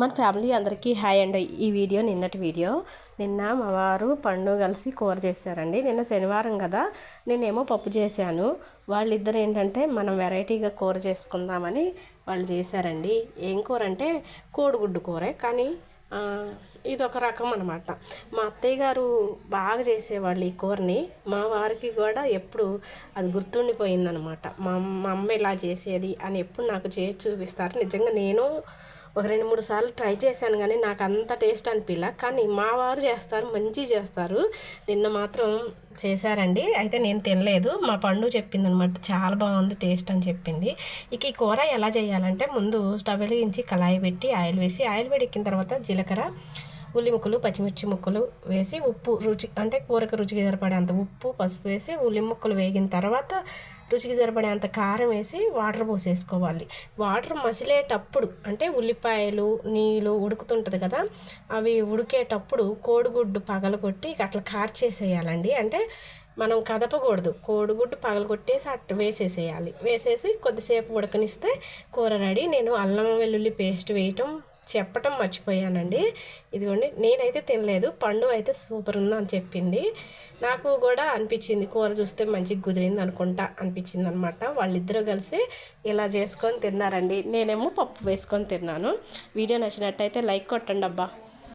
మన ఫ్యామిలీ అందరికీ హాయ్ అండి. ఈ వీడియో నిన్నటి వీడియో. నిన్న మా వారు పండు కలిసి కూర చేశారండి. నిన్న శనివారం కదా, నేనేమో పప్పు చేశాను. వాళ్ళిద్దరు ఏంటంటే మనం వెరైటీగా కూర చేసుకుందామని వాళ్ళు చేశారండి. ఏం కూర అంటే కోడిగుడ్డు కూరే, కానీ ఇదొక రకం అనమాట. మా అత్తయ్య గారు బాగా చేసేవాళ్ళు ఈ కూరని. మా వారికి కూడా ఎప్పుడు అది గుర్తుండిపోయిందనమాట. మా అమ్మ ఇలా చేసేది అని ఎప్పుడు నాకు చేసి చూపిస్తారు. నిజంగా నేను ఒక 2-3 సార్లు ట్రై చేశాను, కానీ నాకు అంత టేస్ట్ అనిపించలే. కానీ మా వారు చేస్తారు, మంచిగా చేస్తారు. నిన్న మాత్రం చేశారండి. అయితే నేను తినలేదు, మా పండు చెప్పింది అనమాట, చాలా బాగుంది టేస్ట్ అని చెప్పింది. ఇక ఈ కూర ఎలా చేయాలంటే, ముందు స్టవ్ వెలిగించి కళాయి పెట్టి ఆయిల్ వేసి, ఆయిల్ వేడెక్కిన తర్వాత జీలకర్ర, ఉల్లి ముక్కలు, పచ్చిమిర్చి ముక్కలు వేసి, ఉప్పు రుచి అంటే కూరకు రుచికి సరిపడేంత ఉప్పు, పసుపు వేసి, ఉల్లి ముక్కలు వేగిన తర్వాత రుచికి సరిపడేంత కారం వేసి వాటర్ పోసేసుకోవాలి. వాటర్ మసిలేటప్పుడు అంటే ఉల్లిపాయలు నీళ్ళు ఉడుకుతుంటుంది కదా, అవి ఉడికేటప్పుడు కోడిగుడ్డు పగలగొట్టి అట్లా కార్చేసేయాలండి. అంటే మనం కదపకూడదు, కోడిగుడ్డు పగలగొట్టేసి అట్ట వేసేసేయాలి. వేసేసి కొద్దిసేపు ఉడకనిస్తే కూర రెడీ. నేను అల్లం వెల్లుల్లి పేస్ట్ వేయటం చెప్పటం మర్చిపోయానండి. ఇదిగోండి, నేనైతే తినలేదు, పండు అయితే సూపర్ ఉందని అని చెప్పింది. నాకు కూడా అనిపించింది, కూర చూస్తే మంచిగా కుదిరింది అనుకుంటా అనిపించింది అనమాట. వాళ్ళిద్దరూ కలిసి ఇలా చేసుకొని తిన్నారండి. నేనేమో పప్పు వేసుకొని తిన్నాను. వీడియో నచ్చినట్టయితే లైక్ కొట్టండి అబ్బా.